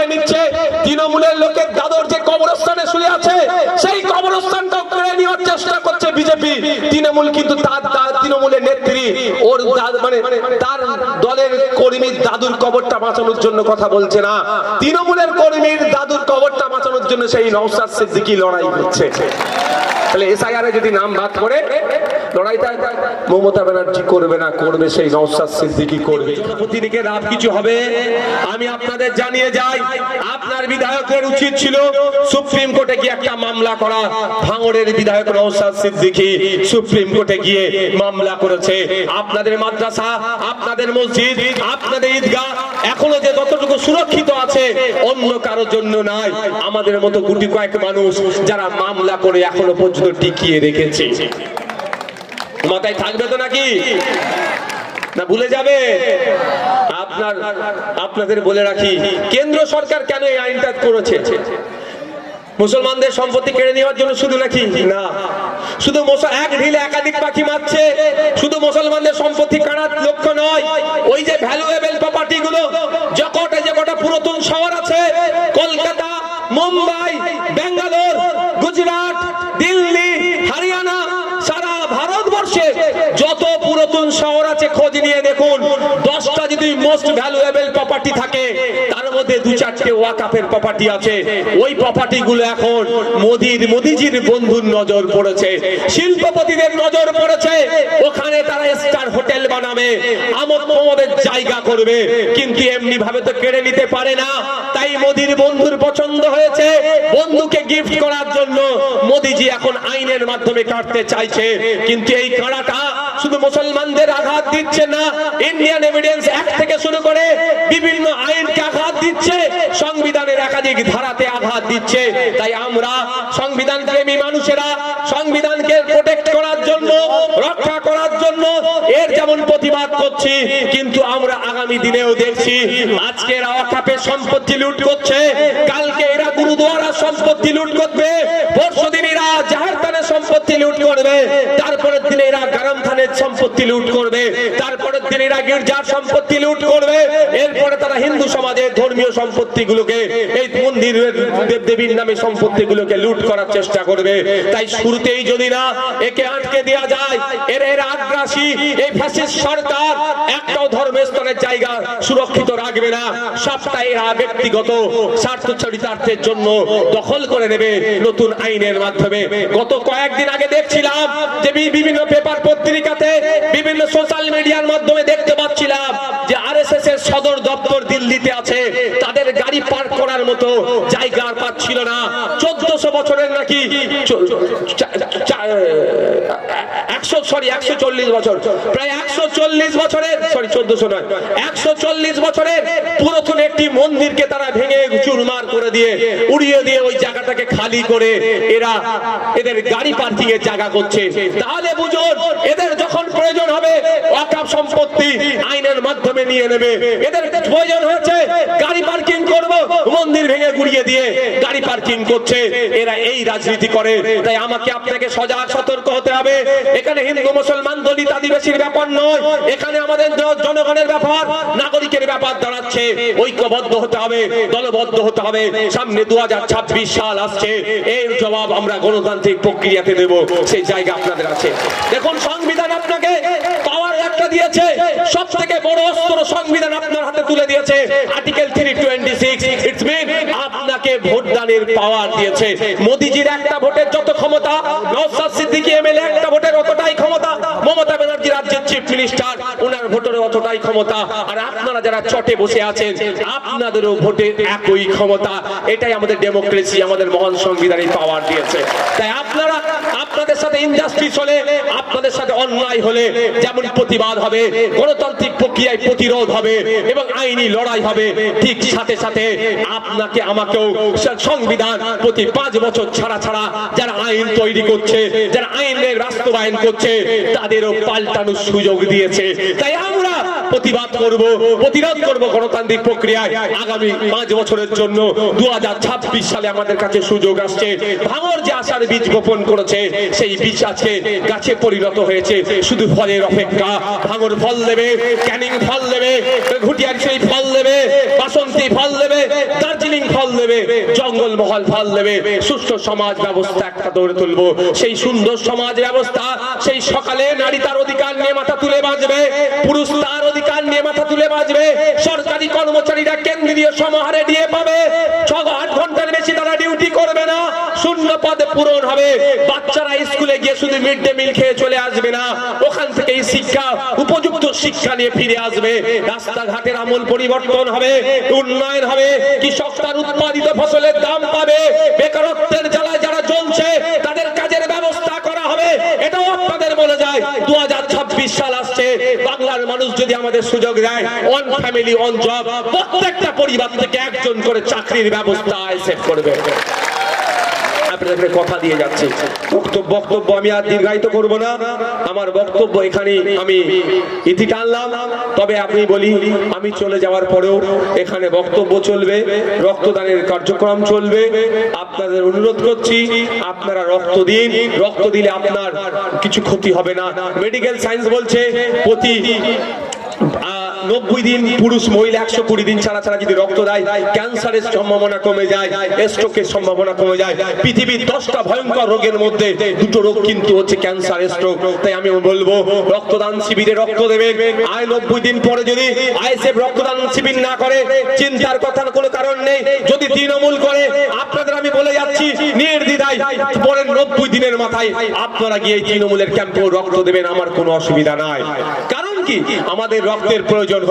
কেড়ে নিচ্ছে। তৃণমূলের লোকের দাদর যে কবরস্থানে শুয়ে আছে সেই কবরস্থানটাও কেড়ে নেওয়ার চেষ্টা করছে বিজেপি। তৃণমূল কিন্তু তৃণমূলের নেত্রী ওর মানে তার দলের কর্মীর দাদুর কবরটা বাঁচানোর জন্য কথা বলছে না, তৃণমূলের কর্মীর দাদুর কবরটা বাঁচানোর জন্য সেই নওশাদ সিদ্দিকী লড়াই করছে। তাহলে এসআইআর যদি নাম বাদ করে লড়াইটা মমতা ব্যানার্জি করবে না, করবে সেই নওশাদ সিদ্দিকী করবে। প্রতিদিকে লাভ কিছু হবে। আমি আপনাদের জানিয়ে যাই, আপনার বিধায়কের উচিত ছিল সুপ্রিম কোর্টে গিয়ে একটা মামলা করা। ভাঙড়ের বিধায়ক নওশাদ সিদ্দিকী সুপ্রিম কোর্টে গিয়ে মামলা করেছে। আপনাদের মাদ্রাসা, আপনাদের মসজিদ, আপনাদের ঈদগাহ এখনো যে যতটুকু সুরক্ষিত আছে অন্য কারোর জন্য নাই। আমাদের মতো গুটি কয়েক মানুষ যারা মামলা করে এখনো পর্যন্ত টিকিয়ে রেখেছে। মাথায় থাকবে তো নাকি না ভুলে যাবে? আপনাদের বলে রাখি, কেন্দ্র সরকার কেন এই আইনটা করেছে? মুসলমানদের সম্পত্তি কেড়ে নেওয়ার জন্য শুধু নাকি না, শুধু এক ঢিলে একাধিক পাখি মারছে। শুধু মুসলমানদের সম্পত্তি কাড়ার লক্ষ্য নয়, ওই যে ভ্যালুয়েবল প্রপার্টি গুলো যে কটা পুরাতন শহর আছে, কলকাতা, মুম্বাই, বেঙ্গালোর, গুজরাট, দিল্লি, হরিয়ানা, সারা ভারতবর্ষে যত পুরাতন শহর আছে খোঁজ নিয়ে দেখুন, 10টা যদি মোস্ট ভ্যালুয়েবল প্রপার্টি থাকে তার মধ্যে 2-4টে ওয়াকফের প্রপার্টি আছে। ওই প্রপার্টি গুলো এখন মোদিজির বন্ধুর নজর পড়েছে, শিল্পপতিদের নজর পড়েছে। ওখানে তারা স্টার হোটেল বানাবে, আমোদ প্রমোদের জায়গা করবে, কিন্তু এমনি ভাবে তো কেড়ে নিতে পারে না। তাই মোদির বন্ধুর পছন্দ হয়েছে, বন্ধুকে গিফট করার জন্য মোদিজি এখন আইনের মাধ্যমে কাটতে চাইছে। কিন্তু এই কাড়াটা শুধু মুসলমানদের আঘাত দিচ্ছে না, ইন্ডিয়ান এভিডেন্স অ্যাক্ট থেকে শুরু করে বিভিন্ন আইনকে আঘাত দিচ্ছে, সংবিধানের একাধিক ধারাতে আঘাত দিচ্ছে। তাই আমরা সংবিধান প্রেমী মানুষেরা সংবিধানকে প্রোটেক্ট করার জন্য, রক্ষা করার জন্য এর যেমন প্রতিবাদ করছি, কিন্তু আমরা আগামী দিনেও দেখছি আজকে এরা ওয়াকফের সম্পত্তি লুট করছে, কালকে এরা গুরুদুয়ারার সম্পত্তি লুট করবে, পরশুদিন এরা জাহের থানের সম্পত্তি লুট করবে, তারপরের দিনে এরা গরম থানের সম্পত্তি লুট করবে, তারপরের দিনে এরা গির্জার সম্পত্তি লুট করবে, এরপরে তারা হিন্দু সমাজের ধর্মীয় সম্পত্তিগুলোকে, এই মন্দিরের দেবদেবীর নামে সম্পত্তিগুলোকে লুট করার চেষ্টা করবে। তাই শুরুতেই যদি না একে আটকে দেওয়া যায়, এর আগ্রাসী এই ফ্যাসিস্ট সরকার একটাও ধর্মস্থানের জায়গা সুরক্ষিত রাখবে না। সবটা এরা ব্যক্তিগত স্বার্থ চরিতার্থের জন্য দখল করে নেবে নতুন আইনের মাধ্যমে। গত কয়েকদিন আগে দেখছিলাম যে বিভিন্ন পেপার পত্রিকাতে, বিভিন্ন সোশ্যাল মিডিয়ার মাধ্যমে দেখতে পাচ্ছিলাম যে আরএসএস এর সদর দপ্তর দিল্লিতে আছে, তাদের গাড়ি পার্ক করার মতো জায়গা আর পাচ্ছিল না। 1400 বছরের নাকি 140 বছর, প্রায় 140 বছরের, সরি 1400 নয়, 140 বছরের পুরাতন একটি মন্দিরকে তারা ভেঙে চুরমার করে দিয়ে, উড়িয়ে দিয়ে ওই জায়গাটাকে খালি করে এরা এদের গাড়ি পার্কিং এর জায়গা করছে। তাহলে বুঝুন, এদের যখন প্রয়োজন হবে ওয়াকফ সম্পত্তি আইনের মাধ্যমে নিয়ে নেবে। এদের প্রয়োজন হয়েছে গাড়ি পার্কিং করব, মন্দির ভেঙে গুড়িয়ে দিয়ে গাড়ি পার্কিং করছে। এরা এই রাজনীতি করে। তাই আমাকে আপনাকে সজাগ সতর্ক হতে হবে। এখানে হিন্দু মুসলমান দলিত আদিবাসীর ব্যাপার নয়, এখানে আমাদের জনগণের ব্যাপার, নাগরিকের ব্যাপার দাঁড়াচ্ছে। ঐক্যবদ্ধ হতে হবে, দলবদ্ধ হতে হবে। সামনে 2026 সাল আসছে, এর জবাব আমরা গণতান্ত্রিক প্রক্রিয়াতে দেব, সেই জায়গা আপনাদের আছে। দেখুন, সংবিধান আপনাকে পাওয়ার একটা দিয়েছে, সব থেকে বড় অস্ত্র সংবিধান আপনার হাতে তুলে দিয়েছে। আর্টিকেল 326 ইটস মিন আপনাকে ভোট দানের পাওয়ার দিয়েছে। মোদিজির একটা ভোটের যত ক্ষমতা, নওশাদ সিদ্দিকী এমএলএ একটা ভোটের অতটাই ক্ষমতা, মমতা ব্যানার্জি রাজ্যের চিফ মিনিস্টার ওনার ভোটের অতটাই ক্ষমতা, আর আপনারা যারা চটে বসে আছেন আপনাদেরও ভোটের একই ক্ষমতা। এটাই আমাদের ডেমোক্রেসি, আমাদের মহান সংবিধানের পাওয়ার দিয়েছে। তাই আপনারা, আপনাদের সাথে ইনজাস্টিস হলে, আপনাদের সাথে অন্যায় হলে যেমন প্রতিবাদ হবে, গণতান্ত্রিক প্রক্রিয়ায় প্রতিরোধ হবে এবং আইনি লড়াই হবে, ঠিক সাথে সাথে আপনাকে আমাকেও সংবিধান প্রতি 5 বছর ছাড়া ছাড়া যারা আইন তৈরি করছে, যারা আইনের বাস্তবায়ন করছে, তাদেরও পাল্টানোর সুযোগ দিয়েছে। তাই আমরা প্রতিবাদ করব, প্রতিরোধ করব গণতান্ত্রিক প্রক্রিয়ায়। আগামী 5 বছরের জন্য 2026 সালে আমাদের কাছে সুযোগ আসছে। ভাঙর যে আশার বীজ বপন করেছে সেই বীজ আছে গাছে পরিণত হয়েছে, শুধু ফলের অপেক্ষা। ভাঙর ফল দেবে, ক্যানিং ফল দেবে, ঘুটিয়ার সেই ফল দেবে, বাসন্তী ফল দেবে, দার্জিলিং ফল দেবে, জঙ্গলমহল ফল দেবে। সুষ্ঠু সমাজ ব্যবস্থা একটা গড়ে তুলবো। সেই সুন্দর সমাজ ব্যবস্থা, সেই সকালে নারী তার অধিকার নিয়ে মাথা তুলে বাঁচবে, পুরুষ তার অধিকার নিয়ে মাথা তুলে বাঁচবে। সরকারি কর্মচারীরা কেন্দ্রীয় সমাহারে দিয়ে পাবে, 6-8 ঘন্টার বেশি তারা ডিউটি করবে না, শূন্য পদে পূরণ হবে। বাচ্চারা স্কুলে গিয়ে শুধু মিড ডে মিল খেয়ে চলে আসবে না, ওখান থেকে এই শিক্ষা, উপযুক্ত শিক্ষা নিয়ে ফিরে আসবে। রাস্তাঘাটের আমূল পরিবর্তন হবে, উন্নয়ন হবে, কৃষক তার উৎপাদিত ফসলের দাম পাবে, বেকারত্বের জ্বালায় যারা জ্বলছে তাদের কাজের ব্যবস্থা করা হবে। এটাও আপনাদের বলে যায় 2026 সাল আসছে, বাংলার মানুষ যদি আমাদের সুযোগ দেয়, ওয়ান ফ্যামিলি ওয়ান জব, প্রত্যেকটা পরিবার থেকে একজন করে চাকরির ব্যবস্থা আইসেফ করবে। আপনাদেরকে কথা দিয়ে যাচ্ছি, বক্তব্য আমি আর দীর্ঘায়িত করব না। আমার বক্তব্য এখানে আমি ইতি টানলাম। তবে আপনি বলি, আমি চলে যাওয়ার পরেও এখানে বক্তব্য চলবে, রক্তদানের কার্যক্রম চলবে। আপনাদের অনুরোধ করছি, আপনারা রক্ত দিন। রক্ত দিলে আপনার কিছু ক্ষতি হবে না। মেডিকেল সায়েন্স বলছে প্রতি 90 দিন পুরুষ মহিলা 120 দিন ছাড়া ছাড়া যদি রক্ত দেয়, ক্যান্সারের সম্ভাবনা কমে যায়, স্ট্রোকের সম্ভাবনা কমে যায়। পৃথিবীর 10টা ভয়ঙ্কর রোগের মধ্যে 2টো রোগ কিন্তু হচ্ছে ক্যান্সার, স্ট্রোক। তাই আমি বলবো রক্তদান শিবিরে রক্ত দেবেন। 90 দিন পরে যদি আইএসএফ রক্তদান শিবির না করে, চিন্তার কথা কোনো কারণ নেই। যদি তৃণমূল করে, আপনাদের আমি বলে যাচ্ছি নির্দ্বিধায় পরের 90 দিনের মাথায় আপনারা গিয়ে তৃণমূলের ক্যাম্পেও রক্ত দেবেন, আমার কোনো অসুবিধা নাই। কারণ কি, আমাদের রক্তের প্রয়োজন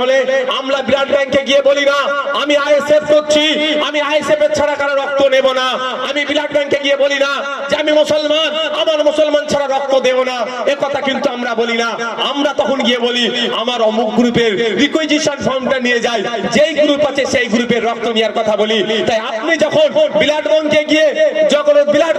হলে, আমরা ব্লাড ব্যাংকে গিয়ে বলি না আমি আইএসএফ করছি, আমি আইএসএফ এর ছাড়া কারো রক্ত নেব না। আমি ব্লাড ব্যাংকে গিয়ে বলি না যে আমি মুসলমান, আমার মুসলমান ছাড়া রক্ত দেব না। এ কথা কিন্তু আমরা বলি না। আমরা তখন গিয়ে বলি আমার অমুক গ্রুপের রিকুইজিশন ফর্মটা নিয়ে যাই, যেই গ্রুপ আছে সেই গ্রুপের রক্ত নেওয়ার কথা বলি। তাই আপনি যখন ব্লাড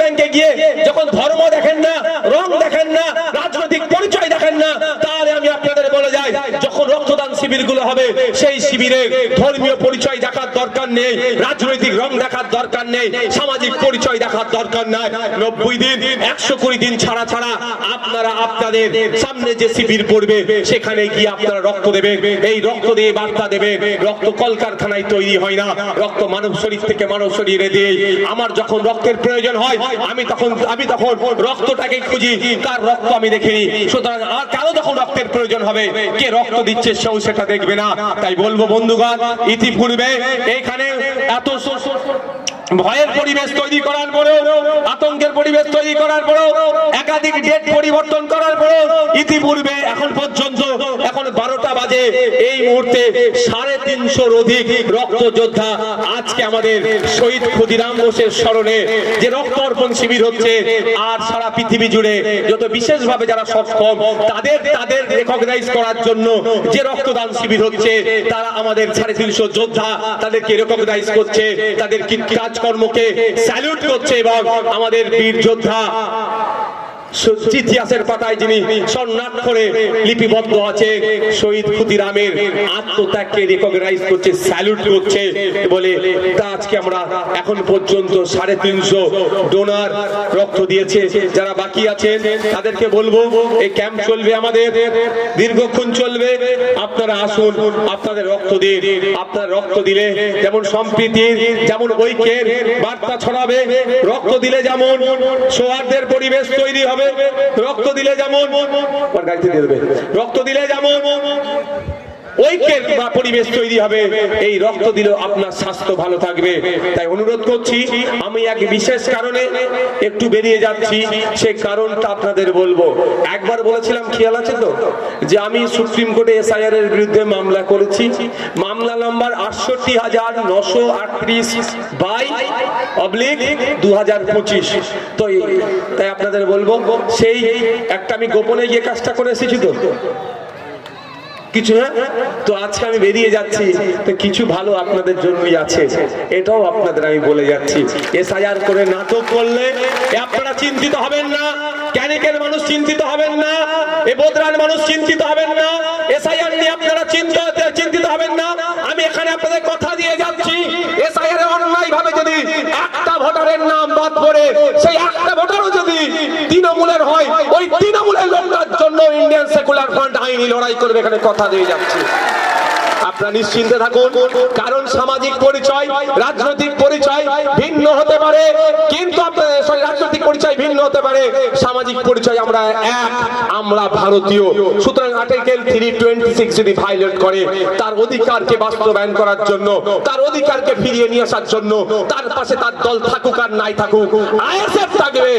ব্যাংকে গিয়ে যখন ধর্ম দেখেন না, রং দেখেন না, রাজনৈতিক পরিচয় দেখেন না, তাহলে আমি আপনাদের বলে যাই, যখন রক্তদান শিবির গুলো হবে সেই শিবিরে ধর্মীয় পরিচয় দেখার দরকার নেই, রাজনৈতিক রং দেখার দরকার নেই, সামাজিক পরিচয় দেখার দরকার নাই। 90 দিন 120 দিন ছাড়া আপনারা আপনাদের সামনে যে শিবির পড়বে সেখানে গিয়ে আপনারা রক্ত দেবেন। এই রক্ত দিয়ে বার্তা দেবেন, রক্ত কলকারখানায় তৈরি হয় না, রক্ত মানব শরীর থেকে মানব শরীরে দিয়ে। আমার যখন রক্তের প্রয়োজন হয় আমি তখন রক্তটাকে খুঁজি, তার রক্ত আমি দেখিনি। সুতরাং আর কারো যখন রক্তের প্রয়োজন হবে, কে রক্ত দিচ্ছে সেও সেটা দেখবে না। তাই বলবো বন্ধুগণ, ইতিপূর্বে এখানে এত ভয়ের পরিবেশ তৈরি করার পরেও, আতঙ্কের পরিবেশ তৈরি করার পরেও, একাধিক ডেট পরিবর্তন করার পরেও ইতিপূর্বে এখন পর্যন্ত, এখন 12টা বাজে, এই মুহূর্তে 350 অধিক রক্ত যোদ্ধা আজকে আমাদের শহীদ ক্ষুদিরাম বোসের স্মরণে যে রক্ত অর্পণ শিবির হচ্ছে, আর সারা পৃথিবী জুড়ে যত বিশেষভাবে যারা সক্ষম তাদের রেকগনাইজ করার জন্য যে রক্তদান শিবির হচ্ছে, তারা আমাদের 350 যোদ্ধা তাদেরকে রেকগনাইজ করছে, তাদের কাজকর্মকে স্যালুট করছে। এবং আমাদের বীর যোদ্ধা ইতিহাসের পাতায় যিনি স্বর্ণাক্ষরে লিপিবদ্ধ আছে, শহীদ ক্ষুদিরামের আত্মত্যাগকে রিকগনাইজ করছে, স্যালুট করছে বলে তা আজকে আমরা এখন পর্যন্ত 350 ডোনার রক্ত দিয়েছে। যারা বাকি আছেন তাদেরকে বলবো, এই ক্যাম্প চলবে আমাদের, দীর্ঘক্ষণ চলবে। আপনারা আসুন, আপনাদের রক্ত দিন। আপনার রক্ত দিলে যেমন সম্প্রীতির, যেমন ঐক্যের বার্তা ছড়াবে, রক্ত দিলে যেমন সৌহার্দ্যের পরিবেশ তৈরি হবে, রক্ত দিলে যেমন ঐক্যের পরিবেশ তৈরি হবে, এই রক্ত দিলেও আপনার স্বাস্থ্য ভালো থাকবে। তাই অনুরোধ করছি, আমি এক বিশেষ কারণে একটু বেরিয়ে যাচ্ছি, সেই কারণটা আপনাদের বলবো। একবার বলেছিলাম, খেয়াল আছে তো, যে আমি সুপ্রিম কোর্টে এসআইআর এর বিরুদ্ধে মামলা করেছি, মামলা নাম্বার 68,938/2025। তো তাই আপনাদের বলবো, সেই একটা আমি গোপনে গিয়ে কাজটা করে এসেছি। তো কিছু না। তো আজকে আমি বেরিয়ে যাচ্ছি, তো কিছু ভালো আপনাদের জন্যই আছে, এটাও আপনাদের আমি বলে যাচ্ছি। এসআইআর করে নাটক করলে আপনারা চিন্তিত হবেন না, ক্যানিকের মানুষ চিন্তিত হবেন না, এ বোদরার মানুষ চিন্তিত হবেন না, এসআইআর নিয়ে আপনারা চিন্তিত হবেন না। আমি এখানে আপনাদের কথা দিয়ে যাচ্ছি, এসআইআর অন্যায় ভাবে যদি একটা ভোটারের নাম বাদ পড়ে, সেই একটা ভোটারও যদি তৃণমূলের হয়, ওই তৃণমূলের লোকটার জন্য ইন্ডিয়ান সেকুলার ফ্রন্ট আইনি লড়াই করবে, এখানে কথা দিয়ে যাচ্ছি। আপনারা নিশ্চিন্তে থাকুন, কারণ সামাজিক পরিচয় রাজনৈতিক পরিচয় ভিন্ন হতে পারে, কিন্তু আপনাদের রাজনৈতিক পরিচয় ভিন্ন হতে পারে, সামাজিক পরিচয় আমরা এক, আমরা ভারতীয়। সুতরাং আর্টিকেল 326 যদি ভায়োলেট করে, তার অধিকারকে বাস্তবায়ন করার জন্য, তার অধিকারকে ফিরিয়ে নিয়ে আসার জন্য, তার পাশে তার দল থাকুক আর নাই থাকুক, আইএসএফ থাকবে,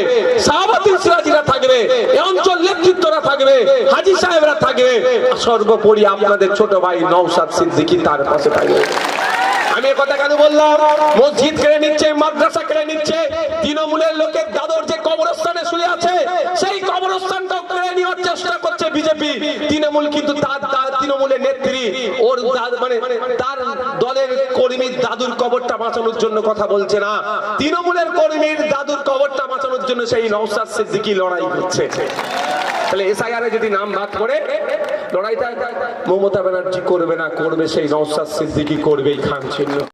শাহাবাতুল সিরাজিরা থাকবে, এই অঞ্চল নেতৃত্বরা থাকবে, হাজী সাহেবরা থাকবে, সর্বোপরি আপনাদের ছোট ভাই নওশাদ সিদ্দিকী তার পাশে থাকবে। আমি কথা কেন বললাম? মসজিদ কেড়ে নিচ্ছে, মাদ্রাসা কেড়ে নিচ্ছে, তৃণমূলের লোকের দাদর যে কবরস্থানে শুয়ে আছে, সেই কবরস্থানটাও কেড়ে নেওয়ার চেষ্টা করছে বিজেপি। তৃণমূল কিন্তু তার তৃণমূলের নেত্রী, ওর মানে তার দলের কর্মীর দাদুর কবরটা বাঁচানোর জন্য কথা বলছে না, তৃণমূলের কর্মীর দাদুর কবরটা বাঁচানোর জন্য সেই নওশাদ সিদ্দিকী লড়াই করছে। তাহলে এসআইআর যদি নাম বাদ করে, লড়াইটা মমতা ব্যানার্জি করবে না, করবে সেই নওশাদ সিদ্দিকী, করবেই খান ছিল।